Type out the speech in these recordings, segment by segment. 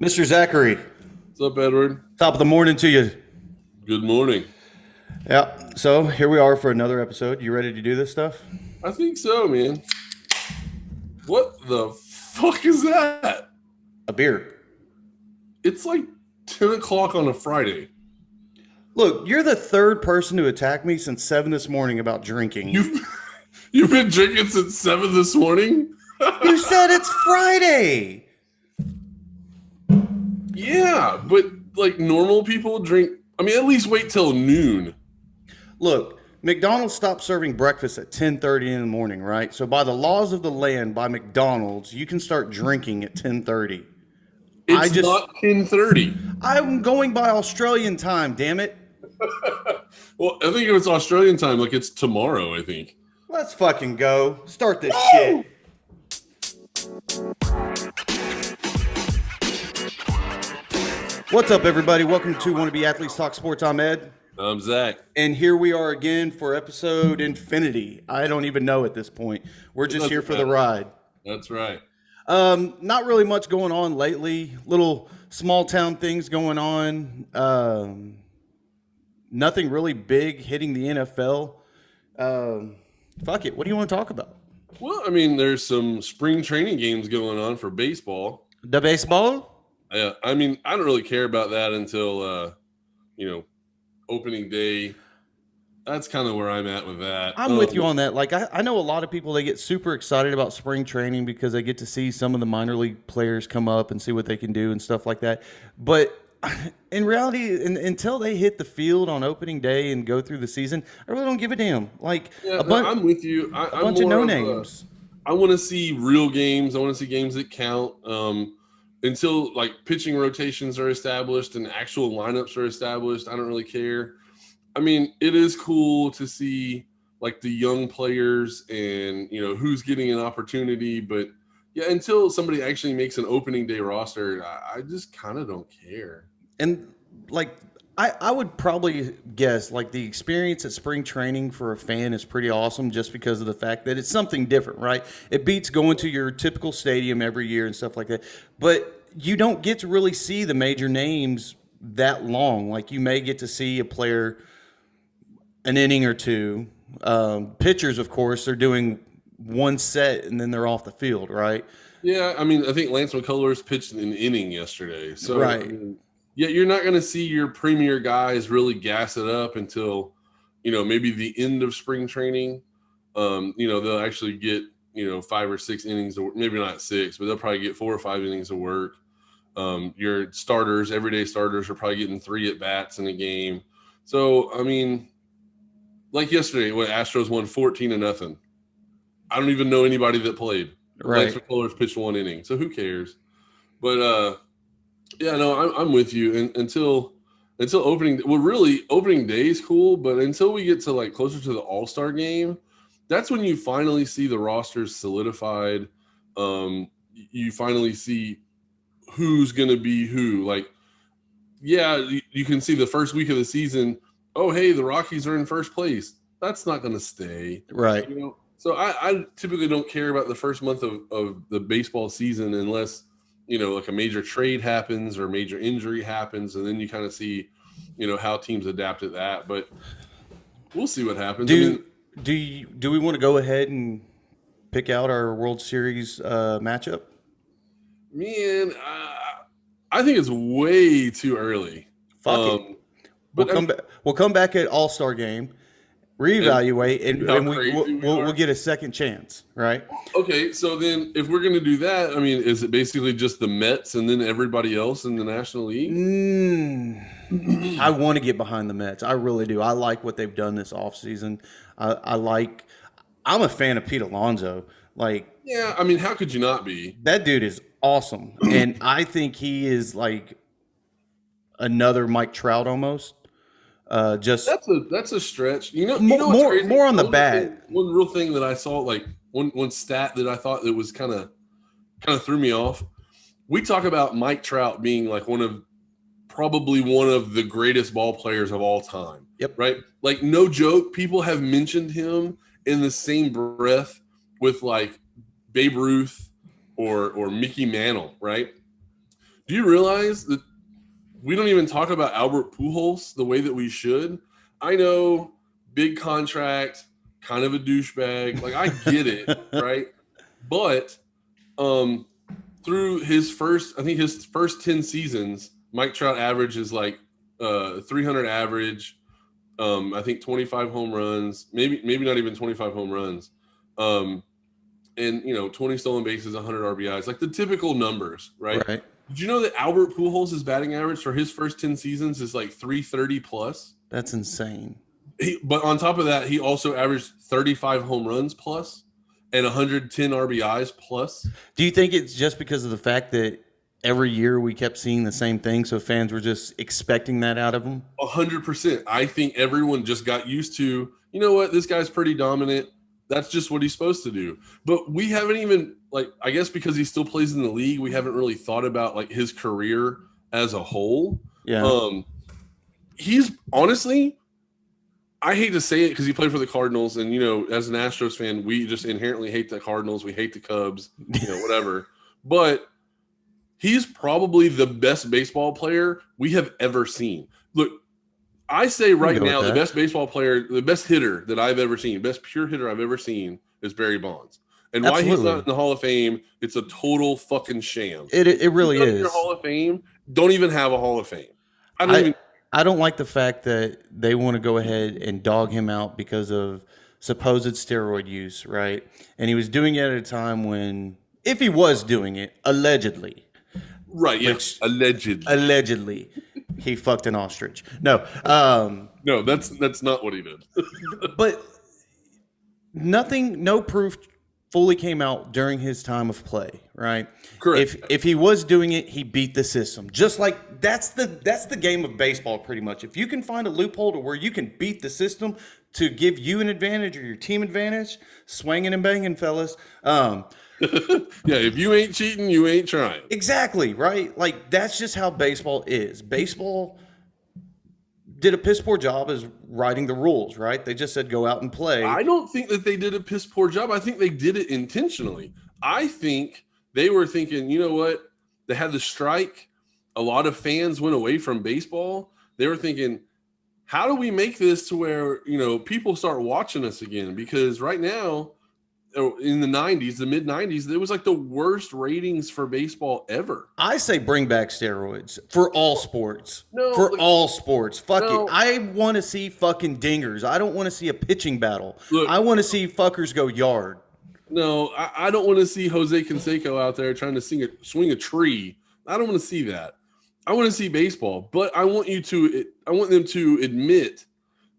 Mr. Zachary, What's up, Edward? top of the morning to you. Good morning. Yeah, so here we are for another episode. You ready to do this stuff? I think so, man. What the fuck is that? A beer. It's like 10 o'clock on a Friday. Look, you're the third person to attack me since 7 this morning about drinking. You've you've been drinking since 7 this morning? You said it's Friday. Yeah, but like normal people drink, I mean, at least wait till noon. Look, McDonald's stopped serving breakfast at 10:30 in the morning, right? So by the laws of the land, by McDonald's, you can start drinking at 10:30. I It's just not 10:30. I'm going by Australian time, damn it. Well, I think if it's Australian time, like it's tomorrow, I think. Let's fucking go. Start this shit. What's up, everybody? Welcome to Wannabe Athletes Talk Sports. I'm Ed. I'm Zach. And here we are again for episode infinity. I don't even know at this point. We're just here for the ride. That's right. Not really much going on lately. Little small town things going on. Nothing really big hitting the NFL. Fuck it. What do you want to talk about? Well, I mean, there's some spring training games going on for baseball. The baseball? Yeah, I mean, I don't really care about that until opening day. That's kind of where I'm at with that. I'm with you on that. Like, I know a lot of people, they get super excited about spring training because they get to see some of the minor league players come up and see what they can do and stuff like that. But in reality, until they hit the field on opening day and go through the season, I really don't give a damn. Like, Yeah, I'm with you. A bunch of no-names. I want to see real games. I want to see games that count. Until like pitching rotations are established and actual lineups are established, I don't really care. I mean, it is cool to see like the young players and who's getting an opportunity, but yeah, until somebody actually makes an opening day roster, I just kind of don't care. And like I would probably guess like the experience at spring training for a fan is pretty awesome just because of the fact that it's something different, right? It beats going to your typical stadium every year and stuff like that. But you don't get to really see the major names that long. Like you may get to see a player an inning or two. Pitchers, of course, they're doing one set and then they're off the field, right? Yeah, I mean, I think Lance McCullers pitched an inning yesterday. So Right. I mean, yeah, you're not going to see your premier guys really gas it up until, maybe the end of spring training. They'll actually get, 5 or 6 innings, or maybe not 6, but they'll probably get 4 or 5 innings of work. Your starters, everyday starters, are probably getting 3 at bats in a game. So, I mean, like yesterday, when Astros won 14-0. I don't even know anybody that played. Right. Lance McCullers pitched 1 inning, so who cares? But yeah, no, I'm with you. And until opening, well, really opening day is cool, but until we get to like closer to the All-Star game, that's when you finally see the rosters solidified. You finally see who's going to be who. Like, yeah, you can see the first week of the season. Oh, hey, the Rockies are in first place. That's not going to stay. Right. So I typically don't care about the first month of the baseball season unless, like a major trade happens or major injury happens. And then you kind of see, how teams adapt to that. But we'll see what happens. Do we want to go ahead and pick out our World Series matchup? Man, I think it's way too early. Fuck it. We'll come back at All-Star game, reevaluate, and we'll get a second chance, right? Okay, so then if we're going to do that, I mean, is it basically just the Mets and then everybody else in the National League? I want to get behind the Mets. I really do. I like what they've done this offseason. I'm a fan of Pete Alonso. Like, yeah, I mean, how could you not be? That dude is awesome. And I think he is like another Mike Trout almost. Just that's a stretch. More on the bat. One real thing that I saw, like one stat that I thought that was kind of threw me off. We talk about Mike Trout being like probably one of the greatest ball players of all time. Yep. Right. Like, no joke. People have mentioned him in the same breath with like Babe Ruth or Mickey Mantle. Right. Do you realize that we don't even talk about Albert Pujols the way that we should? I know, big contract, kind of a douchebag. Like, I get it, right? But through his first 10 seasons, Mike Trout averages like 300 average. I think 25 home runs, maybe not even 25 home runs. And 20 stolen bases, 100 RBIs, like the typical numbers, right? Right. Did you know that Albert Pujols' batting average for his first 10 seasons is like 330 plus? That's insane. But on top of that, he also averaged 35 home runs plus and 110 RBIs plus. Do you think it's just because of the fact that every year we kept seeing the same thing, so fans were just expecting that out of him? 100%. I think everyone just got used to, you know what, this guy's pretty dominant. That's just what he's supposed to do. But we haven't even, like, I guess because he still plays in the league, we haven't really thought about like his career as a whole. Yeah. He's honestly, I hate to say it because he played for the Cardinals, and as an Astros fan, we just inherently hate the Cardinals. We hate the Cubs, whatever. But he's probably the best baseball player we have ever seen. Look, I say right now, the best baseball player, the best hitter that I've ever seen, best pure hitter I've ever seen is Barry Bonds. And Absolutely. Why he's not in the Hall of Fame, it's a total fucking sham. It really is. Your Hall of Fame, don't even have a Hall of Fame. I don't like the fact that they want to go ahead and dog him out because of supposed steroid use, right? And he was doing it at a time when, if he was doing it, allegedly. Right, yes, Allegedly. He fucked an ostrich. No. No, that's not what he did. But no proof fully came out during his time of play, right? Correct. If he was doing it, he beat the system. Just like that's the game of baseball pretty much. If you can find a loophole to where you can beat the system to give you an advantage or your team advantage, swinging and banging, fellas. Yeah, if you ain't cheating, you ain't trying. Exactly, right? Like, that's just how baseball is. Baseball did a piss poor job as writing the rules, right? They just said go out and play. I don't think that they did a piss poor job. I think they did it intentionally. I think they were thinking, you know what? They had the strike. A lot of fans went away from baseball. They were thinking, how do we make this to where, people start watching us again? Because right now, in the 90s, the mid 90s, it was like the worst ratings for baseball ever. I say bring back steroids for all sports. All sports. Fuck it. I want to see fucking dingers. I don't want to see a pitching battle. Look, I want to see fuckers go yard. No, I don't want to see Jose Canseco out there trying to swing a tree. I don't want to see that. I want to see baseball, but I want them to admit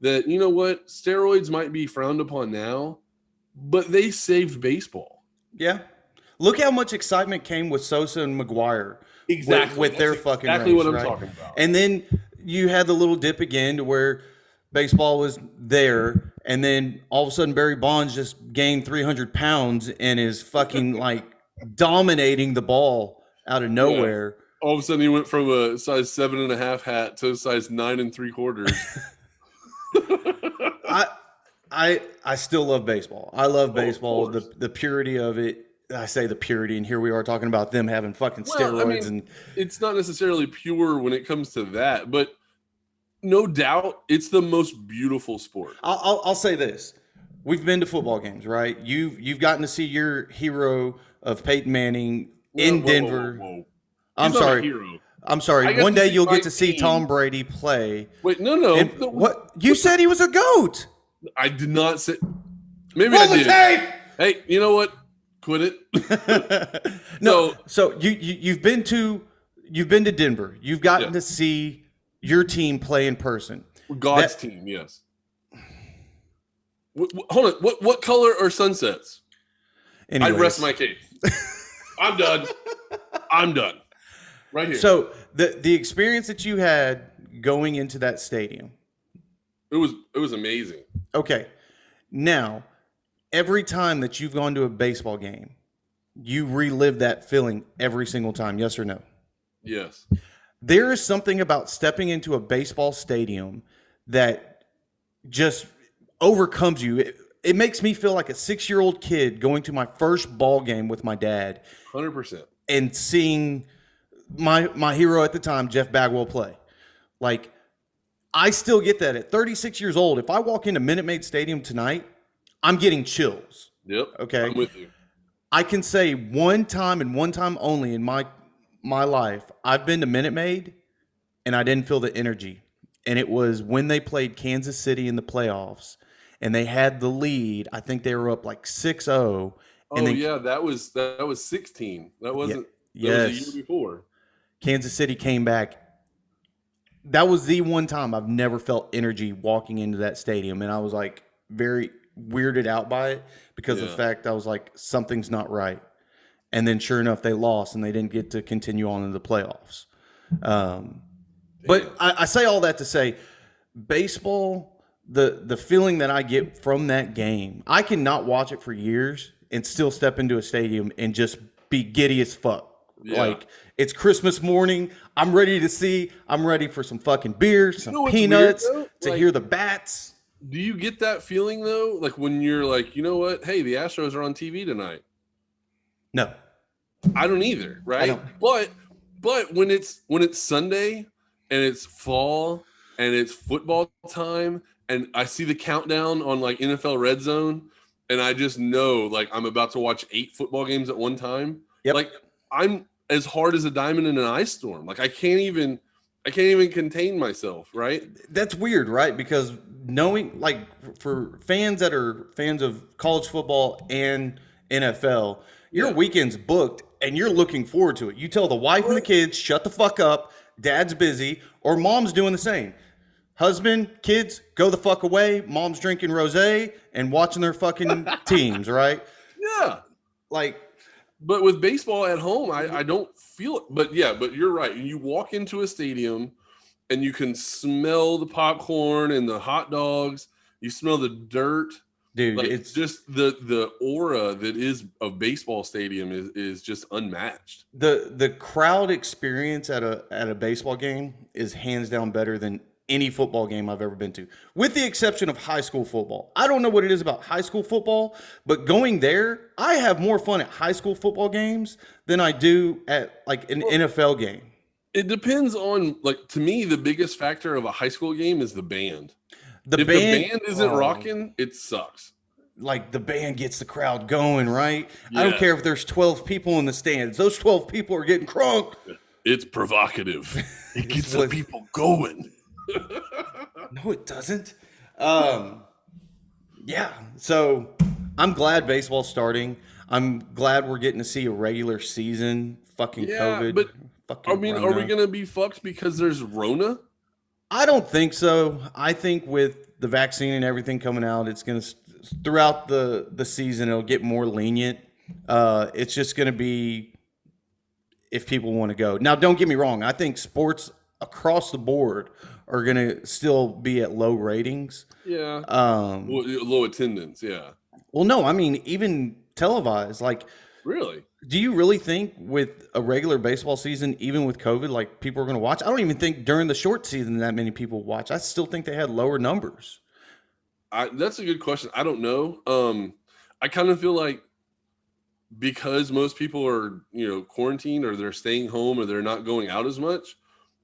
that, you know what, steroids might be frowned upon now, but they saved baseball. Yeah. Look how much excitement came with Sosa and McGuire. Exactly. With their fucking exactly race, what I'm right? talking about. And then you had the little dip again to where baseball was there, and then all of a sudden Barry Bonds just gained 300 pounds and is fucking like dominating the ball out of nowhere. Yeah. All of a sudden he went from a size 7.5 hat to a size 9 3/4. I still love baseball. I love baseball, the purity of it. I say the purity, and here we are talking about them having fucking steroids. And it's not necessarily pure when it comes to that, but no doubt it's the most beautiful sport. I'll say this. We've been to football games, right? You've gotten to see your hero of Peyton Manning in Denver. Whoa. I'm sorry. I'm sorry. One day you'll get to see Tom Brady play. Wait, no. What? You said he was a GOAT. I did not say. Maybe Roll I did. The tape! Hey, you know what? Quit it. No. So you've been to Denver. You've gotten to see your team play in person. God's team, yes. Hold on. What color are sunsets? Anyways. I rest my case. I'm done. Right here. So the experience that you had going into that stadium. It was amazing. Okay. Now, every time that you've gone to a baseball game, you relive that feeling every single time, yes or no? Yes. There is something about stepping into a baseball stadium that just overcomes you. It makes me feel like a 6-year-old kid going to my first ball game with my dad. 100%. And seeing my hero at the time, Jeff Bagwell, play. Like, I still get that at 36 years old. If I walk into Minute Maid Stadium tonight, I'm getting chills. Yep. Okay. I'm with you. I can say one time and one time only in my life, I've been to Minute Maid and I didn't feel the energy. And it was when they played Kansas City in the playoffs and they had the lead. I think they were up like 6-0. Oh, And then, yeah, that was 16. That wasn't yeah, that was yes. a year before. Kansas City came back. That was the one time I've never felt energy walking into that stadium. And I was like very weirded out by it because of the fact I was like, something's not right. And then sure enough, they lost and they didn't get to continue on in the playoffs. But I say all that to say baseball, the feeling that I get from that game, I cannot watch it for years and still step into a stadium and just be giddy as fuck. Yeah. Like, it's Christmas morning. I'm ready for some fucking beer, some peanuts, to hear the bats. Do you get that feeling though? Like when you're like, you know what? Hey, the Astros are on TV tonight. No. I don't either, right? I don't. But when it's Sunday and it's fall and it's football time and I see the countdown on like NFL Red Zone and I just know like I'm about to watch 8 football games at one time. Yep. Like I'm as hard as a diamond in an ice storm. Like I can't even contain myself, right? That's weird, right? Because knowing, like, for fans that are fans of college football and NFL, your weekend's booked and you're looking forward to it. You tell the wife and the kids, shut the fuck up, dad's busy, or mom's doing the same. Husband, kids, go the fuck away. Mom's drinking rosé and watching their fucking teams, right? Yeah. Like, but with baseball at home, I don't feel it. But yeah, but you're right. You walk into a stadium and you can smell the popcorn and the hot dogs. You smell the dirt. dude, Like, it's just the aura that is a baseball stadium is just unmatched. the crowd experience at a baseball game is hands down better than any football game I've ever been to, with the exception of high school football. I don't know what it is about high school football, but going there, I have more fun at high school football games than I do at like an NFL game. It depends on, like, to me, the biggest factor of a high school game is the band. The If band, the band isn't rocking, it sucks. like the band gets the crowd going, right? Yeah. I don't care if there's 12 people in the stands. Those 12 people are getting crunk. It's provocative. It gets the people going. No, it doesn't. Yeah. So I'm glad baseball's starting. I'm glad we're getting to see a regular season. Fucking COVID. But fucking I mean, are we going to be fucked because there's Rona? I don't think so. I think with the vaccine and everything coming out, it's going to, throughout the season, it'll get more lenient. It's just going to be if people want to go. Now, don't get me wrong. I think sports across the board are going to still be at low ratings. Yeah. Low attendance. Yeah. Well, no, I mean, even televised, like, Really? do you really think with a regular baseball season, even with COVID, like, people are going to watch? I don't even think during the short season that many people watch. I still think they had lower numbers. That's a good question. I don't know. I kind of feel like because most people are, quarantined or they're staying home or they're not going out as much,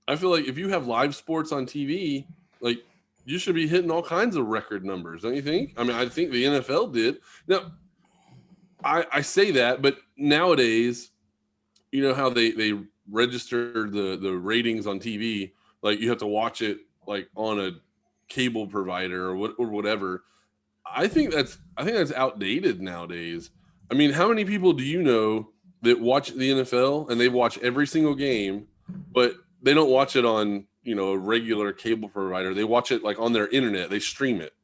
I feel like if you have live sports on TV, like, you should be hitting all kinds of record numbers, don't you think? I mean, I think the NFL did. Now, I say that, but nowadays, you know how they register the ratings on TV, like you have to watch it like on a cable provider or whatever. I think that's outdated nowadays. I mean, how many people do you know that watch the NFL and they watch every single game, but they don't watch it on, a regular cable provider? They watch it like on their internet. They stream it.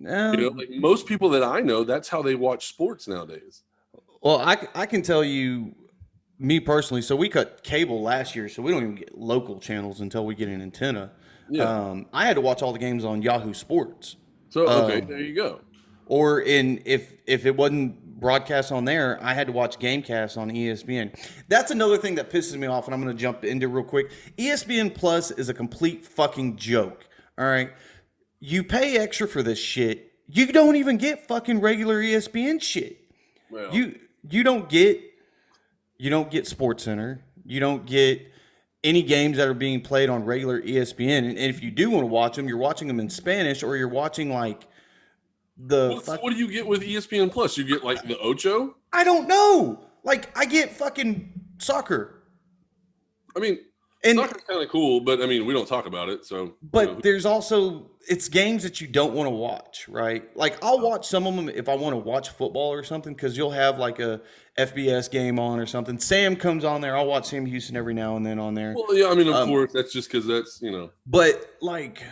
Like most people that I know, that's how they watch sports nowadays. Well, I can tell you, me personally, so we cut cable last year, so we don't even get local channels until we get an antenna. Yeah. I had to watch all the games on Yahoo Sports. So, okay, there you go. Or if it wasn't broadcast on there, I had to watch Gamecast on ESPN. That's another thing that pisses me off, and I'm going to jump into real quick. ESPN Plus is a complete fucking joke. All right, you pay extra for this shit. You don't even get fucking regular ESPN shit. Well, You don't get SportsCenter. You don't get any games that are being played on regular ESPN. And if you do want to watch them, you're watching them in Spanish, or you're watching like the So fuck. what do you get with ESPN Plus? You get like the Ocho. I don't know. Like I get fucking soccer. I mean, And soccer's kind of cool, but I mean, we don't talk about it. So, but there's also it's games that you don't want to watch, right? Like I'll watch some of them if I want to watch football or something, because you'll have like a FBS game on or something. Sam comes on there. I'll watch Sam Houston every now and then on there. well, yeah, I mean, of course, that's just because that's But like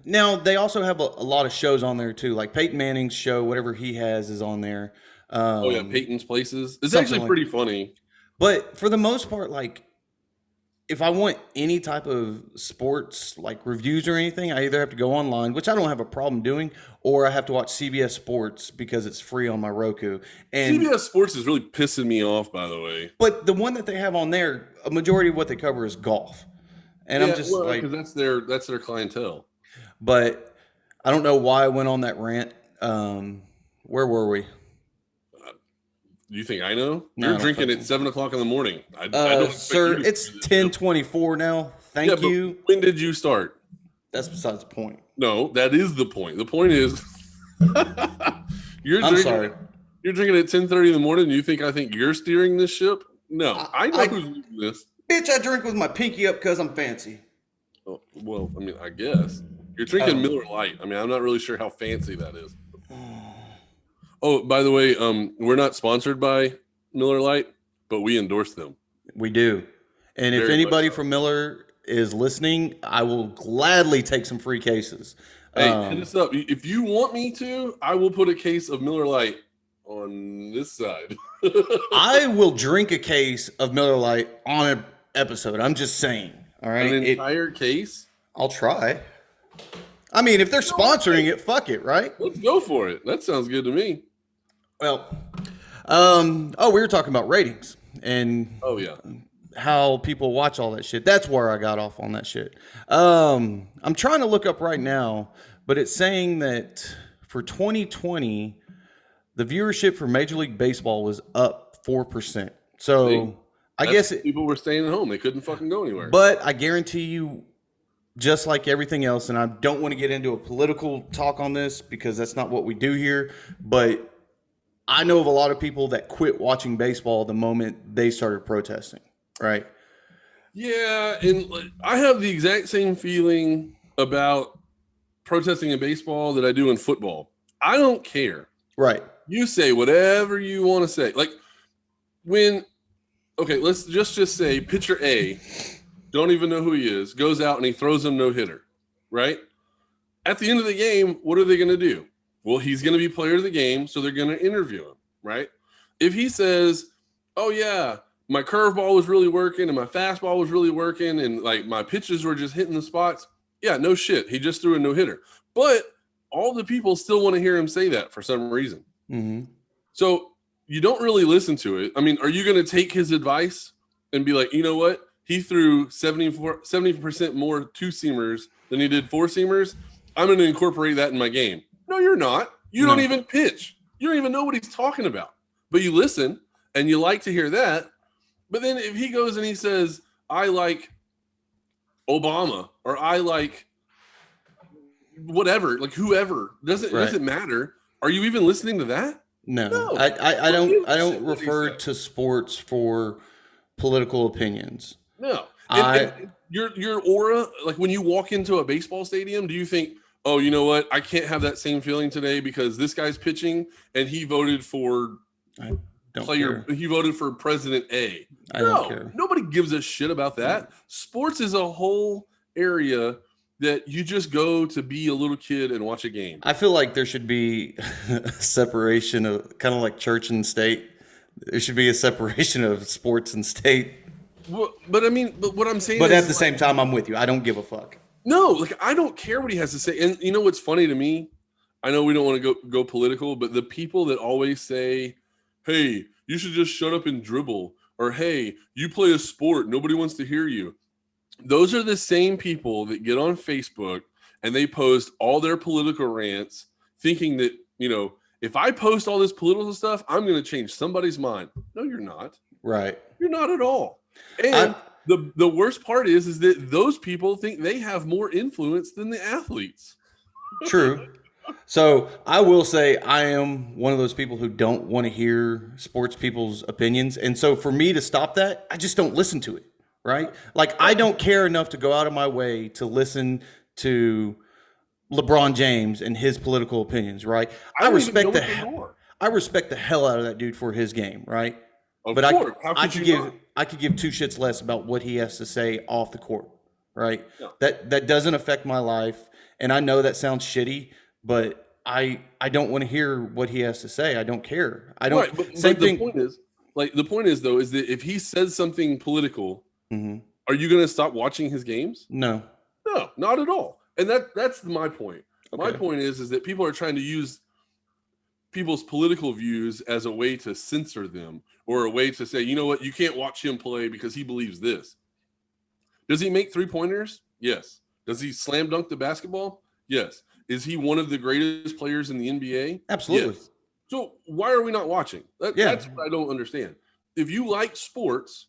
now they also have a lot of shows on there too. Like Peyton Manning's show, whatever he has is on there. oh yeah, Peyton's Places. It's something actually like pretty funny. But for the most part, like if I want any type of sports like reviews or anything, I either have to go online, which I don't have a problem doing, or I have to watch CBS Sports because it's free on my Roku. And CBS Sports is really pissing me off, by the way. but the one that they have on there, a majority of what they cover is golf. And Yeah, I'm just well, like, because that's their clientele. but I don't know why I went on that rant. Where were we? Do you think I know? No, I You're don't drinking fucking- at 7:00 in the morning. I don't expect Sir, you to it's do this. 10:24 now. Thank Yeah, but you. when did you start? That's besides the point. No, that is the point. The point is, I'm sorry. You're drinking at 10:30 in the morning. And you think I think you're steering this ship? No, I know I- who's leading this. Bitch, I drink with my pinky up because I'm fancy. Oh, well, I mean, I guess you're drinking Miller Lite. I mean, I'm not really sure how fancy that is. Oh, by the way, we're not sponsored by Miller Lite, but we endorse them. We do. And if Very anybody much so. from Miller is listening, I will gladly take some free cases. Hey, hit us up. If you want me to, I will put a case of Miller Lite on this side. I will drink a case of Miller Lite on an episode. I'm just saying. All right. An entire case? I'll try. I mean, if they're sponsoring it, fuck it, right? Let's go for it. That sounds good to me. Well, we were talking about ratings and Oh, yeah. how people watch all that shit. That's where I got off on that shit. I'm trying to look up right now, but it's saying that for 2020, the viewership for Major League Baseball was up 4%. So See? I guess people were staying at home. They couldn't fucking go anywhere. but I guarantee you, just like everything else, and I don't want to get into a political talk on this because that's not what we do here, but I know of a lot of people that quit watching baseball the moment they started protesting, right? Yeah, and I have the exact same feeling about protesting in baseball that I do in football. I don't care. Right. You say whatever you want to say. Like let's just say pitcher A, don't even know who he is, goes out and he throws him no hitter, right? At the end of the game, what are they going to do? Well, he's going to be player of the game, so they're going to interview him, right? If he says, oh, yeah, my curveball was really working and my fastball was really working and like my pitches were just hitting the spots, yeah, no shit. He just threw a no-hitter. But all the people still want to hear him say that for some reason. Mm-hmm. So you don't really listen to it. I mean, are you going to take his advice and be like, you know what? He threw 70% more two-seamers than he did four-seamers. I'm going to incorporate that in my game. No, you're not. You don't even pitch. You don't even know what he's talking about. But you listen, and you like to hear that. But then if he goes and he says, I like Obama, or I like whatever, like whoever, doesn't matter. Are you even listening to that? No. I don't refer to sports for political opinions. No. And your aura, like when you walk into a baseball stadium, do you think, oh, you know what? I can't have that same feeling today because this guy's pitching and he voted for he voted for President A. I don't care. Nobody gives a shit about that. Sports is a whole area that you just go to be a little kid and watch a game. I feel like there should be a separation of kind of like church and state. There should be a separation of sports and state. Well, but what I'm saying But is, at the same time, I'm with you. I don't give a fuck. no, like I don't care what he has to say. And you know what's funny to me? I know we don't want to go political, but the people that always say, hey, you should just shut up and dribble, or hey, you play a sport, nobody wants to hear you. Those are the same people that get on Facebook and they post all their political rants thinking that, if I post all this political stuff, I'm going to change somebody's mind. No, you're not. Right. You're not at all. And I the worst part is that those people think they have more influence than the athletes. True. So I will say I am one of those people who don't want to hear sports people's opinions. And so for me to stop that, I just don't listen to it. Right. Like I don't care enough to go out of my way to listen to LeBron James and his political opinions. Right. I don't even know what they are. I respect the hell out of that dude for his game. Right. Of But course. How I could could you give not? I could give two shits less about what he has to say off the court. Right. No. That doesn't affect my life. And I know that sounds shitty, but I don't want to hear what he has to say. I don't care. I don't. Right, but Same the thing. point is, the point is though, is that if he says something political, Hmm. are you going to stop watching his games? No. No, not at all. And that's my point. My Okay. point is that people are trying to use people's political views as a way to censor them or a way to say, you know what, you can't watch him play because he believes this. Does he make 3-pointers? Yes. Does he slam dunk the basketball? Yes. Is he one of the greatest players in the NBA? Absolutely. Yes. So why are we not watching? That's what I don't understand. If you like sports,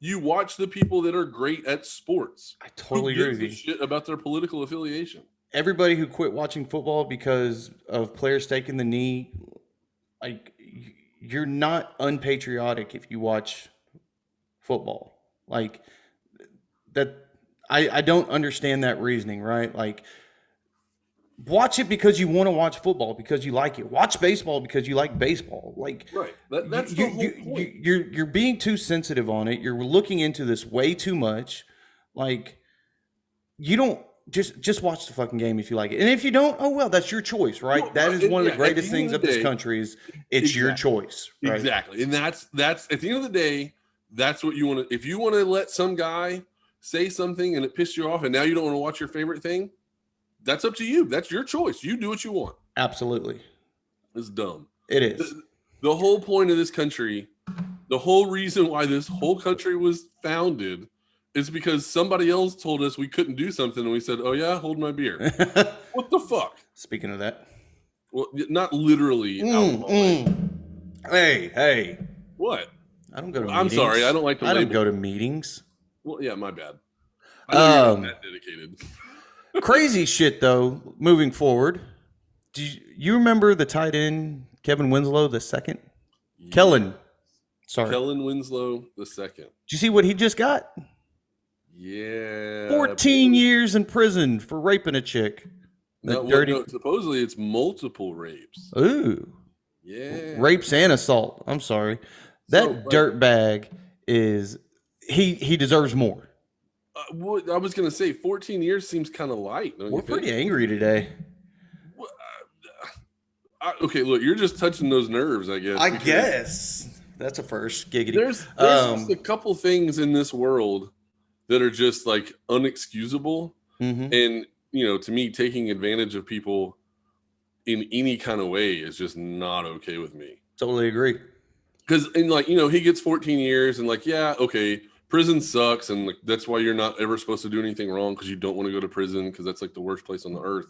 you watch the people that are great at sports. I totally agree with you. Shit about their political affiliation. Everybody who quit watching football because of players taking the knee, like you're not unpatriotic if you watch football. Like that, I don't understand that reasoning, right? Like watch it because you want to watch football because you like it. Watch baseball because you like baseball. Like right, that's the whole point. You're being too sensitive on it. You're looking into this way too much. Like you don't just watch the fucking game if you like it, and if you don't, oh well, that's your choice, right? Well, that is one of the at greatest the end things of of the this day, country is it's your choice, right? Exactly, and that's at the end of the day, that's what you want to. If you want to let some guy say something and it pissed you off, and now you don't want to watch your favorite thing, that's up to you. That's your choice. You do what you want. Absolutely. It's dumb. It is. The whole point of this country, the whole reason why this whole country was founded is because somebody else told us we couldn't do something and we said, oh yeah, hold my beer. What the fuck? Speaking of that. Well, not literally alcohol. Hey. What? I don't go to meetings. I'm sorry. I don't like to I don't go to meetings. Well, yeah, my bad. I know you're not that dedicated. Crazy shit, though, moving forward. Do you remember the tight end, Kevin Winslow the second? Yeah. Kellen Winslow the second. Did you see what he just got? Yeah. 14 years in prison for raping a chick. No, supposedly it's multiple rapes. Ooh. Yeah. Rapes and assault. I'm sorry. That dirtbag is he deserves more. I was going to say 14 years seems kind of light. We're pretty angry today. Okay, look, you're just touching those nerves, I guess. I guess. That's a first, giggity. There's just a couple things in this world that are just like unexcusable. Mm-hmm. And, to me, taking advantage of people in any kind of way is just not okay with me. Totally agree. Because, he gets 14 years and yeah, okay, prison sucks. And that's why you're not ever supposed to do anything wrong because you don't want to go to prison because that's the worst place on the earth.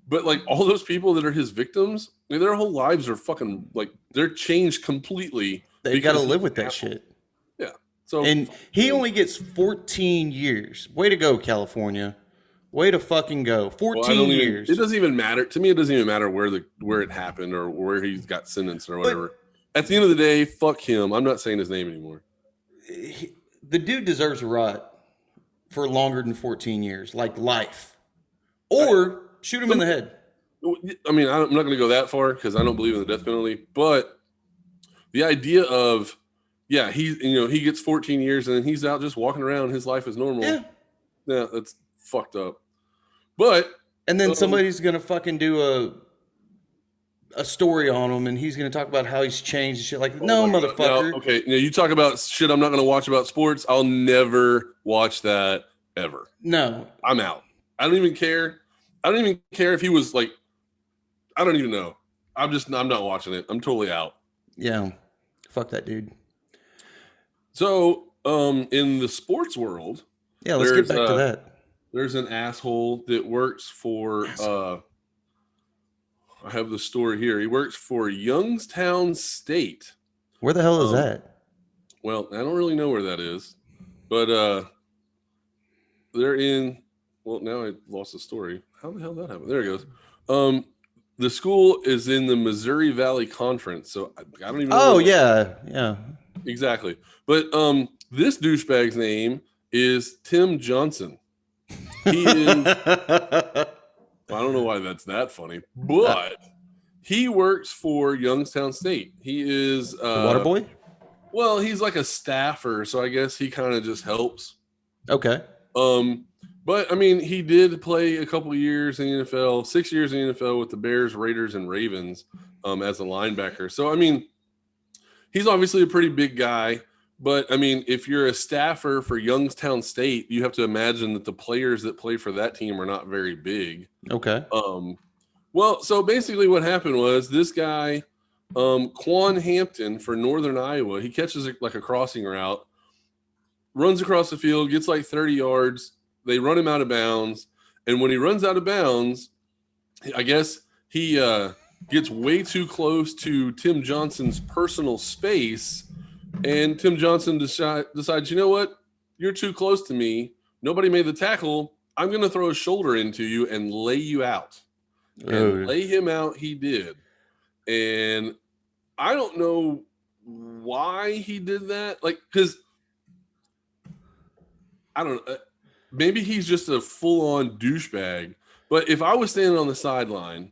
But all those people that are his victims, their whole lives are fucking they're changed completely. They got to live with that shit. Yeah. So and he only gets 14 years. Way to go, California. Way to fucking go. 14 years. It doesn't even matter. To me, it doesn't even matter where it happened or where he's got sentenced or whatever. At the end of the day, fuck him. I'm not saying his name anymore. The dude deserves a rot for longer than 14 years, like life. Or shoot him in the head. I mean, I'm not going to go that far because I don't believe in the death penalty. But the idea of, he gets 14 years and then he's out just walking around. His life is normal. Yeah, that's fucked up. And then somebody's going to fucking do a story on him and he's going to talk about how he's changed and shit. No, motherfucker. Now, okay, you talk about shit I'm not going to watch about sports. I'll never watch that ever. No. I'm out. I don't even care. I don't even care if he was I don't even know. I'm not watching it. I'm totally out. Yeah. Fuck that dude. So, in the sports world. Yeah, let's get back to that. There's an asshole that works for, I have the story here. He works for Youngstown State. Where the hell is that? Well, I don't really know where that is, but they're in. Well, now I lost the story. How the hell did that happen? There it goes. The school is in the Missouri Valley Conference, so I don't even know. Oh where yeah. exactly. But this douchebag's name is Tim Johnson. He is. I don't know why that's that funny, but he works for Youngstown State. He is The water boy. well, he's like a staffer, so I guess he kind of just helps. Okay. But I mean, he did play a couple of years in the NFL, 6 years in the NFL with the Bears, Raiders, and Ravens as a linebacker. So I mean, he's obviously a pretty big guy. But I mean, if you're a staffer for Youngstown State, you have to imagine that the players that play for that team are not very big. Okay. Well, so basically what happened was this guy, Quan Hampton for Northern Iowa, he catches like a crossing route, runs across the field, gets like 30 yards. They run him out of bounds. And when he runs out of bounds, I guess he gets way too close to Tim Johnson's personal space. And Tim Johnson decides, you know what? You're too close to me. Nobody made the tackle. I'm going to throw a shoulder into you and lay you out. And lay him out he did. And I don't know why he did that. Like, because I don't know. Maybe he's just a full-on douchebag. But if I was standing on the sideline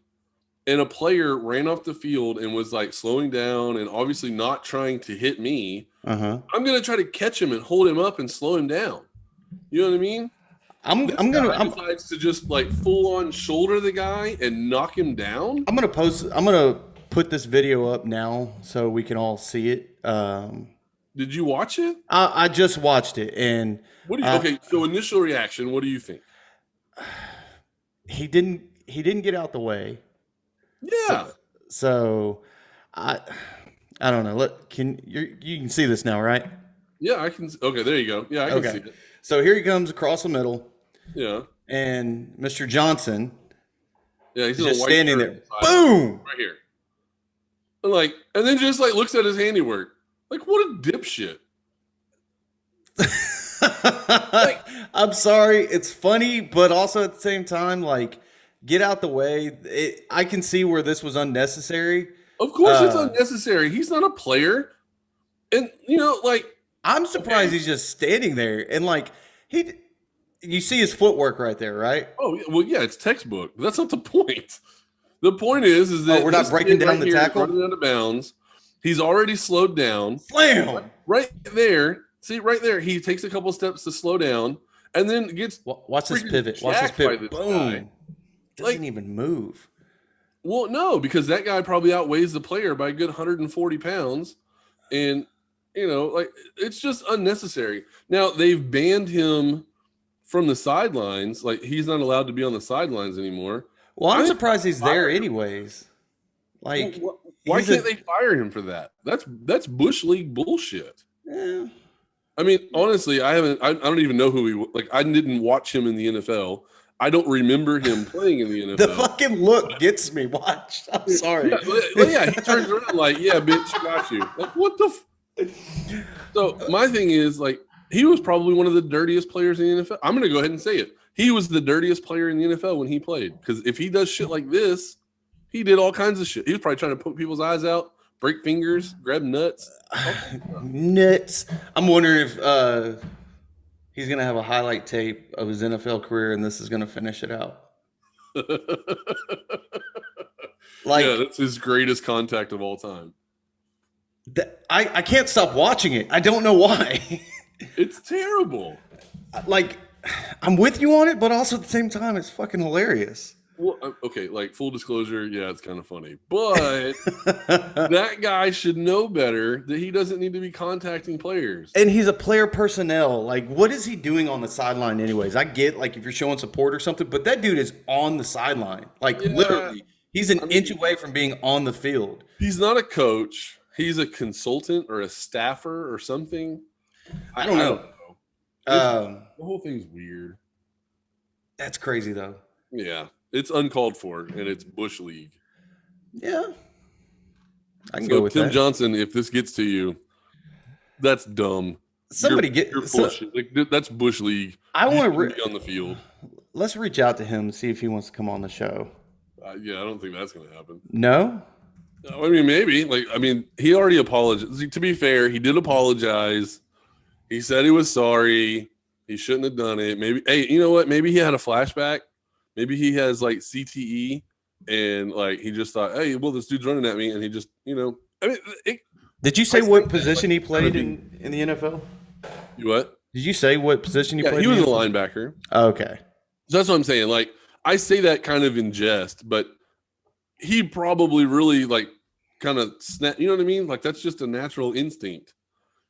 and a player ran off the field and was like slowing down and obviously not trying to hit me, I'm going to try to catch him and hold him up and slow him down. You know what I mean? I'm decides to just like full on shoulder the guy and knock him down. I'm gonna put this video up now so we can all see it. Did you watch it? I just watched it, and what do you okay, so initial reaction, what do you think? He didn't get out the way. Yeah. So I don't know. You can see this now, right? Yeah, I can. Okay, there you go. Yeah, I can see it. So here he comes across the middle. Yeah. And Mr. Johnson. Yeah, he's just standing there. Inside. Boom! Right here. And then just like looks at his handiwork. Like, what a dipshit. I'm sorry, it's funny, but also at the same time, like, get out the way. I can see where this was unnecessary. Of course it's unnecessary. He's not a player. And, you know, like, I'm surprised he's just standing there. And, like, you see his footwork right there, right? Oh, well, yeah, it's textbook. That's not the point. The point is that we're not breaking down the tackle? Running out of bounds. He's already slowed down. Slam! Right there. See, right there. He takes a couple steps to slow down and then gets. Watch this pivot. Watch this pivot. Boom. Doesn't like, even move. Well, no, because that guy probably outweighs the player by a good 140 pounds. And, you know, like, it's just unnecessary. Now, they've banned him from the sidelines. Like, he's not allowed to be on the sidelines anymore. Well, I'm surprised he's there anyways. Like, why can't they fire him for that? That's Bush League bullshit. Yeah. I mean, honestly, I don't even know who he, like, I didn't watch him in the NFL. I don't remember him playing in the NFL. The fucking look gets me. Watch. I'm sorry. Yeah, he turns around like, yeah, bitch, got you. Like, what the So my thing is, like, he was probably one of the dirtiest players in the NFL. I'm going to go ahead and say it. He was the dirtiest player in the NFL when he played. Because if he does shit like this, he did all kinds of shit. He was probably trying to poke people's eyes out, break fingers, grab nuts. Nuts. I'm wondering if he's going to have a highlight tape of his NFL career and this is going to finish it out. Like, yeah, that's his greatest contact of all time. I can't stop watching it. I don't know why. It's terrible. Like, I'm with you on it, but also at the same time, it's fucking hilarious. Well, okay, like, full disclosure, yeah, it's kind of funny. But that guy should know better that he doesn't need to be contacting players. And he's a player personnel. Like, what is he doing on the sideline anyways? I get, like, if you're showing support or something, but that dude is on the sideline. Like, literally, he's an inch away from being on the field. He's not a coach. He's a consultant or a staffer or something. I don't know. The whole thing's weird. That's crazy, though. Yeah, it's uncalled for, and it's Bush League. Yeah, I can go with Tim that. Johnson, if this gets to you, That's dumb. You're full of shit. Like, that's bush league. I You want shouldn't to. be on the field. Let's reach out to him and see if he wants to come on the show. Yeah, I don't think that's going to happen. No. I mean, maybe. Like, I mean, he already apologized. To be fair, he did apologize. He said he was sorry. He shouldn't have done it. Maybe. Hey, you know what? Maybe he had a flashback. Maybe he has like CTE, and like he just thought, hey, well, this dude's running at me, and he just, you know. I mean, did you say what position he played in the NFL? You what? Did you say what position he played? He was a linebacker. Okay. So that's what I'm saying. Like, I say that kind of in jest, but he probably really like kind of snap. You know what I mean? Like, that's just a natural instinct.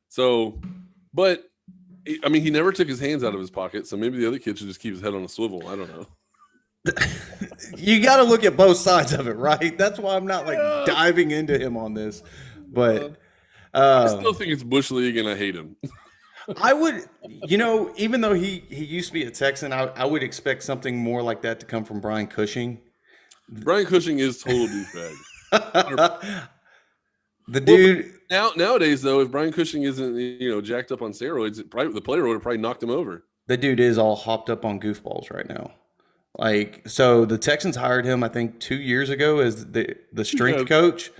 So, but I mean, he never took his hands out of his pocket. So maybe the other kid should just keep his head on a swivel. I don't know. You got to look at both sides of it, right? That's why I'm not like diving into him on this. But I still think it's bush league, and I hate him. I would, you know, even though he used to be a Texan, I would expect something more like that to come from Brian Cushing. Brian Cushing is total douchebag. The dude. Nowadays, though, if Brian Cushing isn't, you know, jacked up on steroids, the player would have probably knocked him over. The dude is all hopped up on goofballs right now. Like, so the Texans hired him, I think, 2 years ago as the strength coach.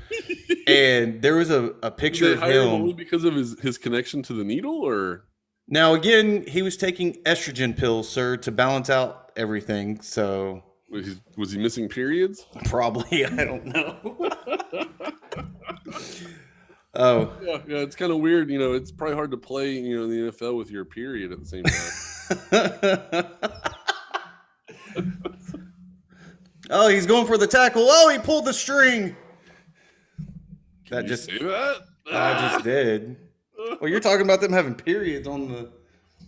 And there was a picture of him only because of his connection to the needle, or now again he was taking estrogen pills, sir, to balance out everything. So was he missing periods? Probably, I don't know. Oh yeah, it's kind of weird. You know, it's probably hard to play, you know, in the NFL with your period at the same time. Oh, he's going for the tackle. Oh, he pulled the string. Say that? I just did. Well, you're talking about them having periods on the.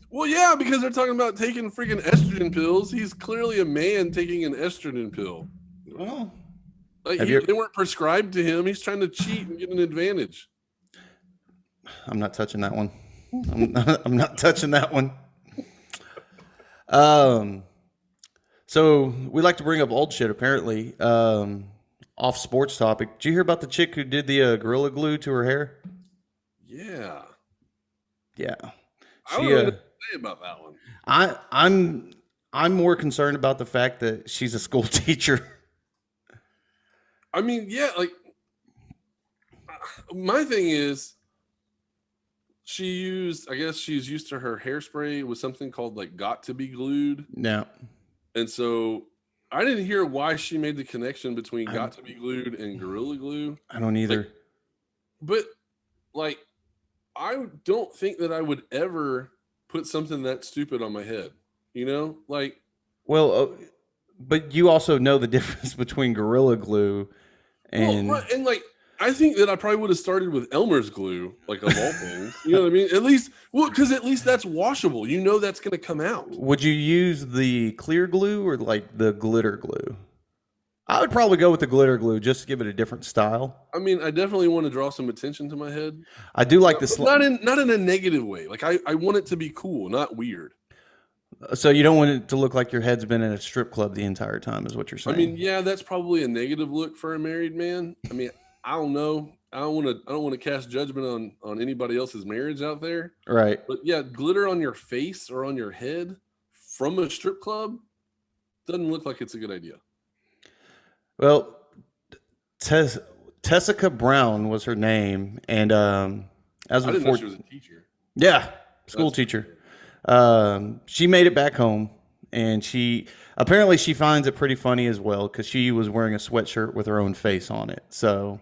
Well, yeah, because they're talking about taking freaking estrogen pills. He's clearly a man taking an estrogen pill. Well, like they weren't prescribed to him. He's trying to cheat and get an advantage. I'm not touching that one. I'm not touching that one. So we like to bring up old shit, apparently. Off sports topic. Did you hear about the chick who did the Gorilla Glue to her hair? Yeah. Yeah. I don't know what to say about that one. I'm more concerned about the fact that she's a school teacher. I mean, yeah, like my thing is I guess she's used to her hairspray with something called like Got to Be Glued. Yeah. And so I didn't hear why she made the connection between Got to Be Glued and Gorilla Glue. I don't either. Like, but like, I don't think that I would ever put something that stupid on my head. You know, like. Well, but you also know the difference between Gorilla Glue and. Well, and like, I think that I probably would have started with Elmer's glue, like of all things. You know what I mean? At least, well, because at least that's washable. You know that's going to come out. Would you use the clear glue or like the glitter glue? I would probably go with the glitter glue just to give it a different style. I mean, I definitely want to draw some attention to my head. I do like this. Not in a negative way. Like I want it to be cool, not weird. So you don't want it to look like your head's been in a strip club the entire time, is what you're saying? I mean, yeah, that's probably a negative look for a married man. I mean, I don't know. I don't want to cast judgment on anybody else's marriage out there. Right. But yeah, glitter on your face or on your head from a strip club doesn't look like it's a good idea. Well, Tessica Brown was her name, and as I didn't know she was a teacher. Yeah, school teacher. She made it back home, and she finds it pretty funny as well because she was wearing a sweatshirt with her own face on it. So,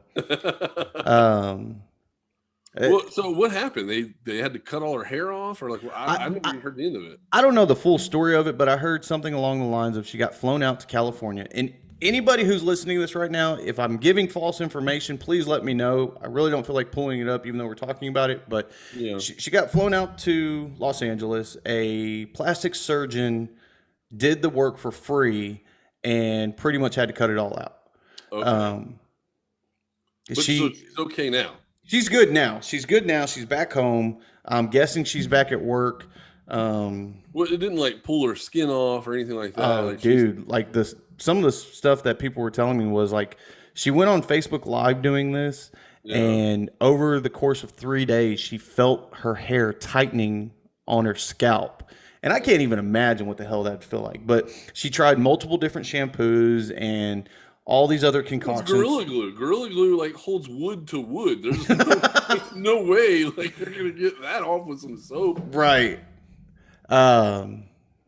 so what happened? They had to cut all her hair off, or like I never even heard the end of it. I don't know the full story of it, but I heard something along the lines of she got flown out to California. And anybody who's listening to this right now, if I'm giving false information, please let me know. I really don't feel like pulling it up, even though we're talking about it. But yeah. She got flown out to Los Angeles. A plastic surgeon did the work for free and pretty much had to cut it all out. Okay. So she's okay now. She's good now. She's good now. She's back home. I'm guessing she's back at work. Well, it didn't like pull her skin off or anything like that. Oh, like, dude, like this. Some of the stuff that people were telling me was like she went on Facebook Live doing this, Yeah. And over the course of 3 days, she felt her hair tightening on her scalp. And I can't even imagine what the hell that'd feel like. But she tried multiple different shampoos and all these other It's concoctions. Gorilla Glue. Gorilla Glue like holds wood to wood. There's no way like you're gonna get that off with some soap. Right. Um,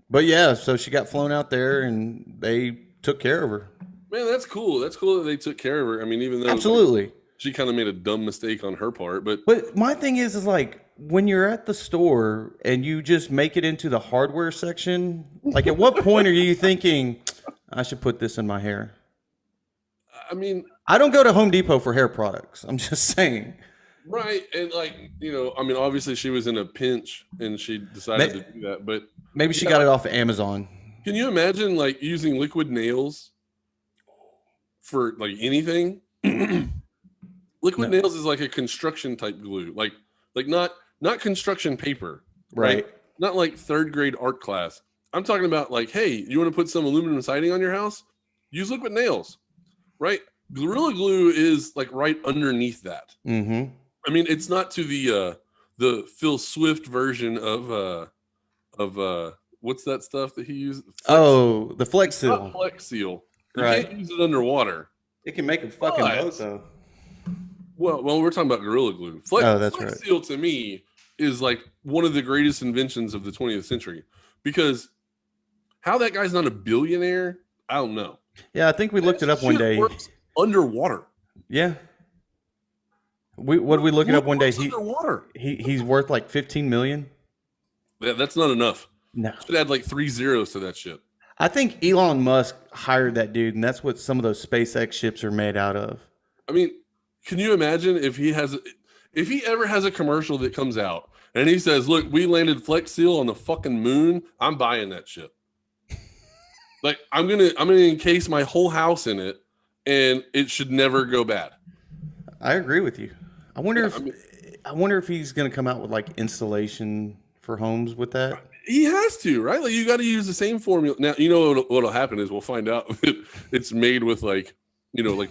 but yeah, so she got flown out there and they took care of her. Man, that's cool. That's cool that they took care of her. I mean, even though like, Absolutely. she kind of made a dumb mistake on her part, but But my thing is like when you're at the store and you just make it into the hardware section, like at what point are you thinking, I should put this in my hair? I mean, I don't go to Home Depot for hair products. I'm just saying. right. And like, I mean, obviously she was in a pinch and she decided to do that, but Maybe she yeah, got it off of Amazon. can you imagine like using liquid nails for like anything? Liquid No. nails is like a construction type glue, like not construction paper, Right. Not like third grade art class. I'm talking about like, hey, you want to put some aluminum siding on your house? Use liquid nails, right? Gorilla Glue is like right underneath that. Mm-hmm. I mean, it's not to the Phil Swift version of what's that stuff that he used? The Flex It's not Seal. Flex Seal. You Right. can't use it underwater. It can make them fucking But- both though. Well, we're talking about Gorilla Glue. That's Flex right. Seal to me is like one of the greatest inventions of the 20th century because how that guy's not a billionaire, I don't know. Yeah, I think we looked it up one Shit day. works underwater. Yeah. What did we look it up one day? Underwater. He's worth like 15 million. Yeah, that's not enough. No. Should add like 3 zeros to that shit. I think Elon Musk hired that dude, and that's what some of those SpaceX ships are made out of. I mean, can you imagine if he ever has a commercial that comes out and he says, "Look, we landed Flex Seal on the fucking moon." I'm buying that shit. Like I'm gonna encase my whole house in it, and it should never go bad. I agree with you. I wonder Yeah, I wonder if he's going to come out with like installation for homes with that. He has to, right? Like you got to use the same formula. Now, you know what'll happen is we'll find out that it's made with like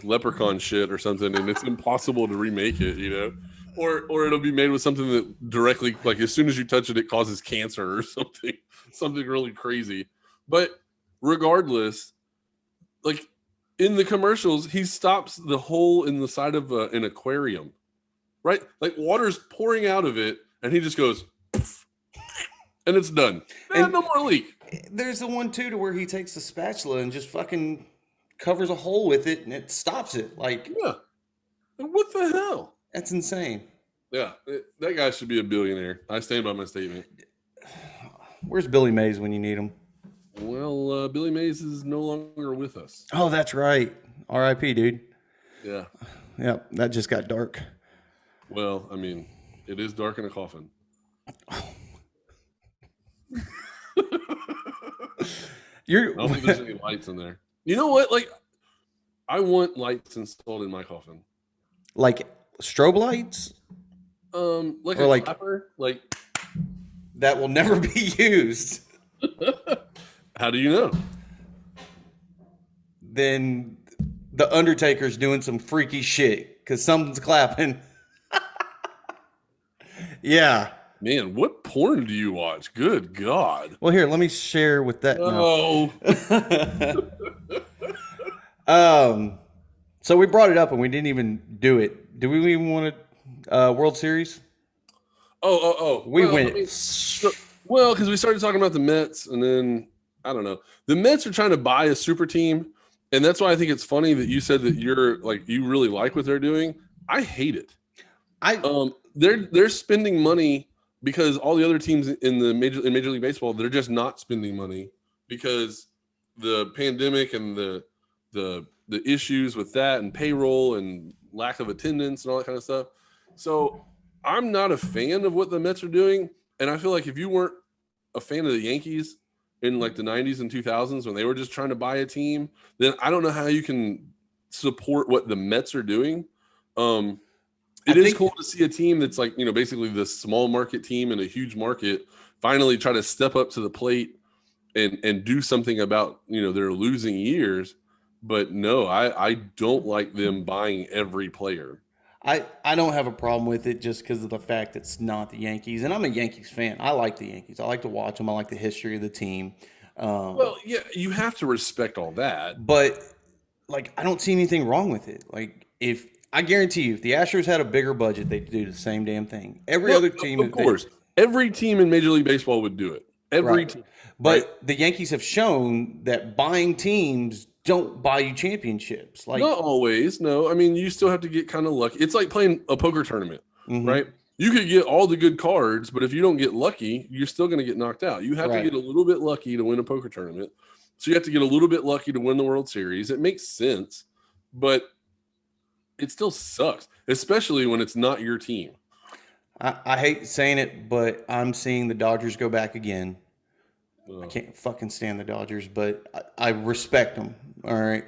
leprechaun shit or something, and it's impossible to remake it, or it'll be made with something that directly, like as soon as you touch it, it causes cancer or something really crazy. But regardless, like in the commercials, he stops the hole in the side of an aquarium, right? Like water's pouring out of it, and he just goes, poof, and it's done. And- No more leak. There's the one too to where he takes the spatula and just fucking covers a hole with it and it stops it. Like, Yeah. And what the hell? that's insane. Yeah, that guy should be a billionaire. I stand by my statement. Where's Billy Mays when you need him? Well, Billy Mays is no longer with us. Oh, that's right. R.I.P. dude. Yeah. Yep, that just got dark. Well, I mean, it is dark in a coffin. I don't think there's any lights in there. You know what? Like, I want lights installed in my coffin. like strobe lights Like Or a like- clapper. Like, that will never be used. how do you know? Then the Undertaker's doing some freaky shit because something's clapping. Yeah. Man, what porn do you watch? Good God. Well, here, let me share with that. No. Oh, So we brought it up and we didn't even do it. Do we even want a World Series? oh. We Well, went. I mean, well, because we started talking about the Mets, and then I don't know. The Mets are trying to buy a super team, and that's why I think it's funny that you said that you really like what they're doing. I hate it. They're spending money because all the other teams in Major League Baseball, they're just not spending money because the pandemic and the issues with that and payroll and lack of attendance and all that kind of stuff. So I'm not a fan of what the Mets are doing, and I feel like if you weren't a fan of the Yankees in like the 90s and 2000s when they were just trying to buy a team, then I don't know how you can support what the Mets are doing. It is cool to see a team that's like, basically the small market team in a huge market finally try to step up to the plate and do something about, their losing years. But no, I don't like them buying every player. I don't have a problem with it just because of the fact it's not the Yankees, and I'm a Yankees fan. I like the Yankees. I like to watch them. I like the history of the team. Well, yeah, you have to respect all that. But like, I don't see anything wrong with it. Like, if I guarantee you, if the Astros had a bigger budget, they'd do the same damn thing. Every Well, other team, of course, every team in Major League Baseball would do it. Every right? team, right? But the Yankees have shown that buying teams don't buy you championships. Not Like, always. No, I mean, you still have to get kind of lucky. It's like playing a poker tournament, mhm, right? You could get all the good cards, but if you don't get lucky, you're still going to get knocked out. You have to right? get a little bit lucky to win a poker tournament. So you have to get a little bit lucky to win the World Series. It makes sense, but it still sucks, especially when it's not your team. I hate saying it, but I'm seeing the Dodgers go back again. I Uh, can't fucking stand the Dodgers, but I respect them. All right.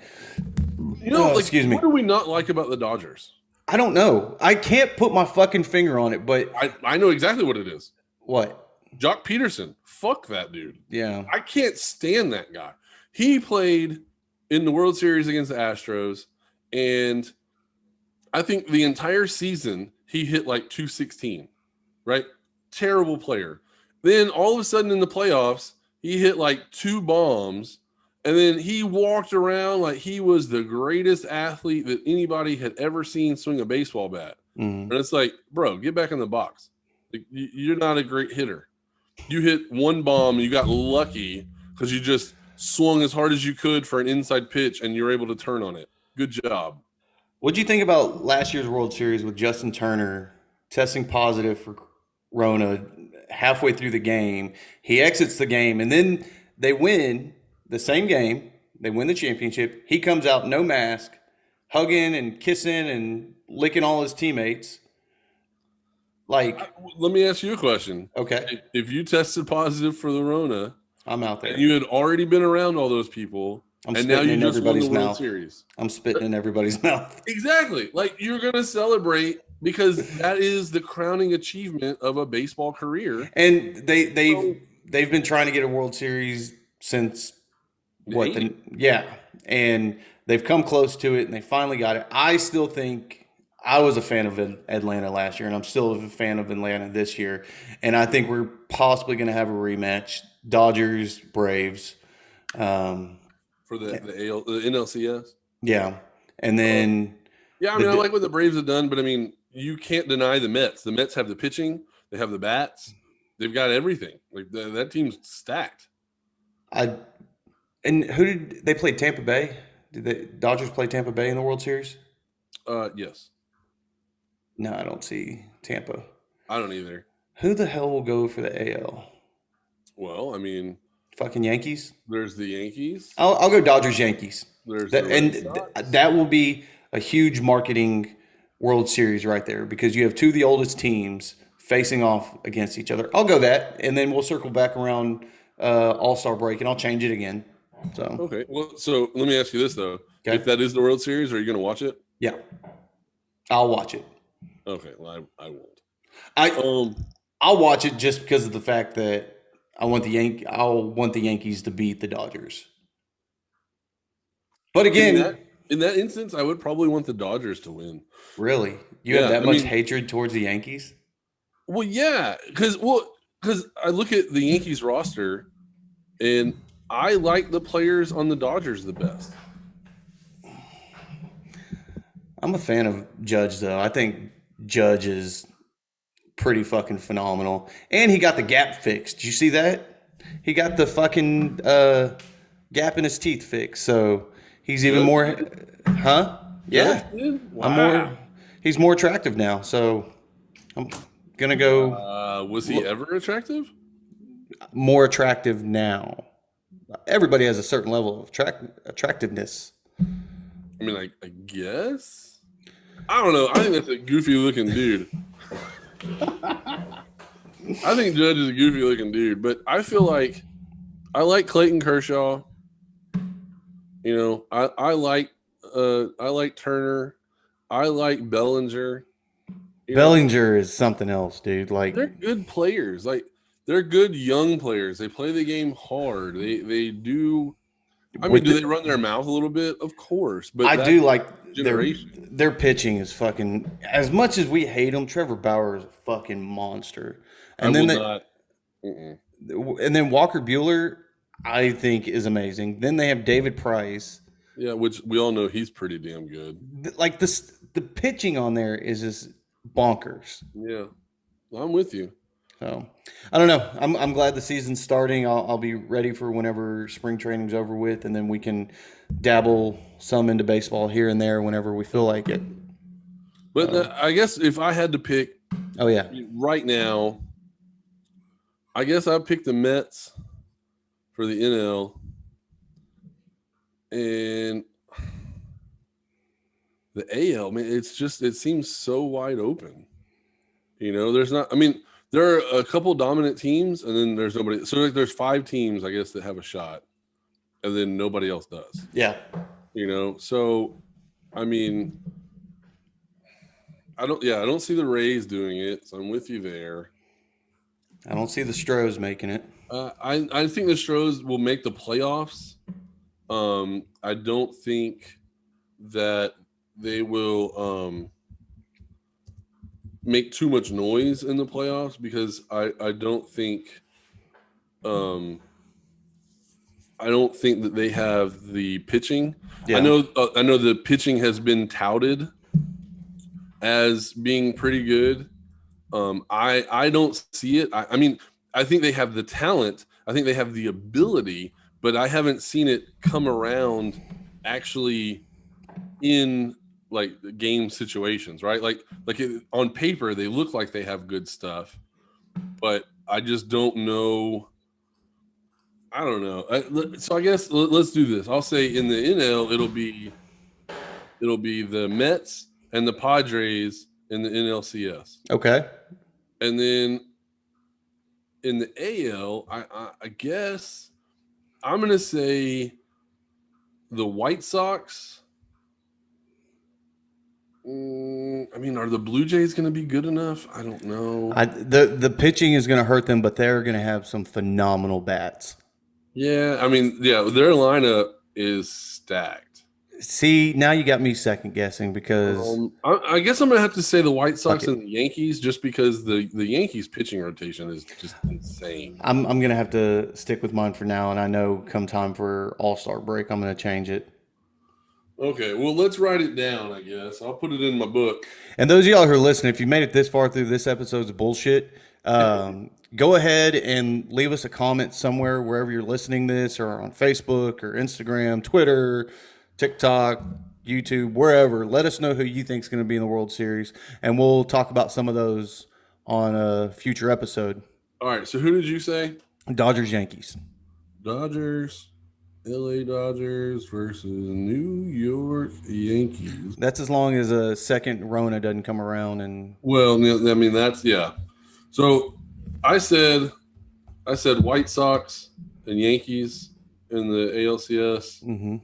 like, Excuse me. what do we not like about the Dodgers? I don't know. I can't put my fucking finger on it, but I know exactly what it is. what? Jock Peterson. Fuck that dude. Yeah. I can't stand that guy. He played in the World Series against the Astros, and I think the entire season he hit like 216, right? Terrible player. Then all of a sudden in the playoffs, he hit like two bombs, and then he walked around like he was the greatest athlete that anybody had ever seen swing a baseball bat. Mm. And it's like, bro, get back in the box. Like, you're not a great hitter. You hit one bomb, you got lucky because you just swung as hard as you could for an inside pitch and you're able to turn on it. Good job. What'd you think about last year's World Series with Justin Turner testing positive for Rona halfway through the game? He exits the game, and then they win the same game. They win the championship. He comes out, no mask, hugging and kissing and licking all his teammates. Like, Let me ask you a question. okay, If you tested positive for the Rona I'm out there. and you had already been around all those people I'm and now spitting you in just won the everybody's World mouth. Series. I'm spitting in everybody's mouth. Exactly. Like you're going to celebrate because that is the crowning achievement of a baseball career. And they've been trying to get a World Series since what the yeah, and they've come close to it, and they finally got it. I still think I was a fan of Atlanta last year, and I'm still a fan of Atlanta this year. And I think we're possibly going to have a rematch: Dodgers, Braves. For the NLCS. Yeah, and then Yeah, I mean, I like what the Braves have done, but I mean, you can't deny the Mets. The Mets have the pitching, they have the bats, they've got everything. Like that team's stacked. I and who did they play? Tampa Bay? Did the Dodgers play Tampa Bay in the World Series? Yes. No, I don't see Tampa. I don't either. Who the hell will go for the AL? Well, I mean, Fucking Yankees. there's the Yankees. I'll go Dodgers Yankees. There's That, the and Red Sox. that will be a huge marketing World Series right there because you have two of the oldest teams facing off against each other. I'll go that, and then we'll circle back around All-Star break, and I'll change it again. So Okay. Well, so let me ask you this though: Okay. if that is the World Series, are you going to watch it? yeah, I'll watch it. Okay. Well, I won't. I I'll watch it just because of the fact that I want the Yankees to beat the Dodgers. But in again, that in that instance, I would probably want the Dodgers to win. really, you Yeah, have that I much mean- hatred towards the Yankees? Well, yeah, because I look at the Yankees roster, and I like the players on the Dodgers the best. I'm a fan of Judge, though. I think Judge is pretty fucking phenomenal. And he got the gap fixed. Did you see that? He got the fucking gap in his teeth fixed. So he's even Judge more, huh? Yeah. Wow. He's more attractive now. So I'm going to go Was he ever attractive? more attractive now. Everybody has a certain level of attractiveness. I mean, I guess. I don't know. I think that's a goofy looking dude. I think Judge is a goofy looking dude, but I feel like I like Clayton Kershaw. You know, I like Turner. I like Bellinger. You know, Bellinger is something else, dude. Like, they're good players. Like they're good young players. They play the game hard. They do I mean, do they run their mouth a little bit? Of course, but I do like generation. their pitching is fucking. As much as we hate him, Trevor Bauer is a fucking monster. I And then will they, not. Mm-mm. and then Walker Bueller, I think is amazing. Then they have David Price. Yeah, which we all know he's pretty damn good. Like the pitching on there is just bonkers. Yeah, I'm with you. So I don't know. I'm glad the season's starting. I'll be ready for whenever spring training's over with, and then we can dabble some into baseball here and there whenever we feel like it. But I guess if I had to pick, Oh yeah, right now, I guess I'd pick the Mets for the NL, and the AL. Man, it seems so wide open. There's not. I mean, there are a couple dominant teams, and then there's nobody. So there's 5 teams, I guess, that have a shot, and then nobody else does. yeah. So I mean, I don't see the Rays doing it. So I'm with you there. I don't see the Stros making it. I think the Stros will make the playoffs. I don't think that they will make too much noise in the playoffs because I don't think that they have the pitching. Yeah. I know the pitching has been touted as being pretty good. I don't see it. I mean, I think they have the talent. I think they have the ability, but I haven't seen it come around actually in like game situations, right? On paper, they look like they have good stuff, but I just don't know. I don't know. So I guess let's do this. I'll say in the NL, it'll be the Mets and the Padres in the NLCS. Okay. And then in the AL, I guess I'm going to say the White Sox. I mean, are the Blue Jays going to be good enough? I don't know. The pitching is going to hurt them, but they're going to have some phenomenal bats. Yeah, I mean, yeah, their lineup is stacked. See, now you got me second guessing because I guess I'm going to have to say the White Sox and the Yankees just because the Yankees pitching rotation is just insane. I'm going to have to stick with mine for now, and I know come time for All-Star break, I'm going to change it. Okay, well, let's write it down, I guess. I'll put it in my book. And those of y'all who are listening, if you made it this far through this episode's bullshit, go ahead and leave us a comment somewhere, wherever you're listening to this, or on Facebook or Instagram, Twitter, TikTok, YouTube, wherever. Let us know who you think is going to be in the World Series, and we'll talk about some of those on a future episode. All right, so who did you say? Dodgers, Yankees. Dodgers. LA Dodgers versus New York Yankees. That's as long as a second Rona doesn't come around and. Well, I mean that's yeah. So I said White Sox and Yankees in the ALCS. Mm-hmm.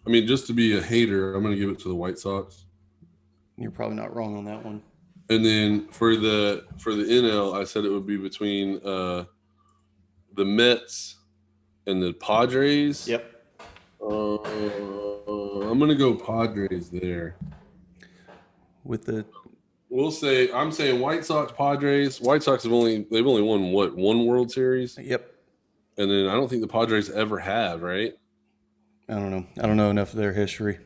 I mean, just to be a hater, I'm going to give it to the White Sox. You're probably not wrong on that one. And then for the NL, I said it would be between the Mets and the Padres. Yep. I'm gonna go Padres there. I'm saying White Sox, Padres. White Sox they've only won one World Series. Yep. And then I don't think the Padres ever have, right? I don't know. I don't know enough of their history.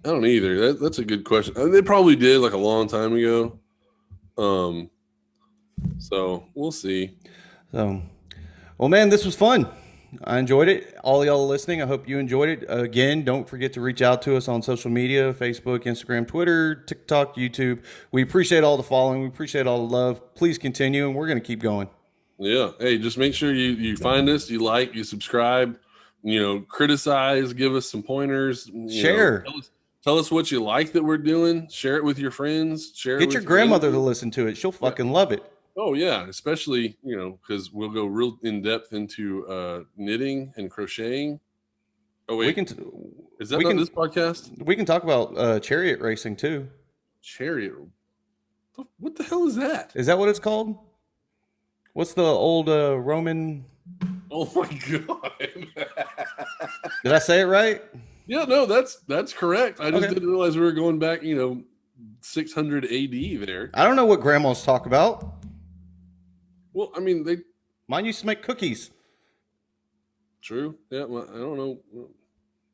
I don't either. That's a good question. They probably did like a long time ago. So we'll see. So, well, man, this was fun. I enjoyed it. All y'all listening, I hope you enjoyed it. Again, don't forget to reach out to us on social media, Facebook, Instagram, Twitter, TikTok, YouTube. We appreciate all the following. We appreciate all the love. Please continue, and we're going to keep going. Yeah. Hey, just make sure you find us, you like, you subscribe, criticize, give us some pointers. Share. Tell us what you like that we're doing. Share it with your friends. Get your grandmother to listen to it. She'll fucking love it. Oh yeah, especially because we'll go real in depth into knitting and crocheting. Oh wait, is that on this podcast? We can talk about chariot racing too. Chariot? What the hell is that? Is that what it's called? What's the old Roman Oh my god. Did I say it right? Yeah, no, that's correct. I just Okay. didn't realize we were going back, 600 AD there. I don't know what grandmas talk about. Well, I mean, they Mine used to make cookies. true. Yeah, well, I don't know.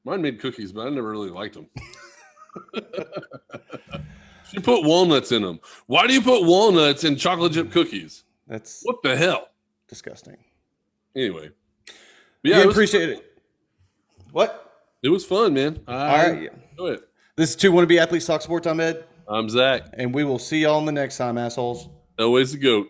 Mine made cookies, but I never really liked them. She put walnuts in them. Why do you put walnuts in chocolate chip cookies? That's What the hell? disgusting. Anyway, but Yeah, yeah, appreciate it. What? it was fun, man. All right. Enjoyed it. This is 2 Wannabe Athletes Talk Sports. I'm Ed, I'm Zach. and we will see y'all in the next time, assholes. Always the GOAT.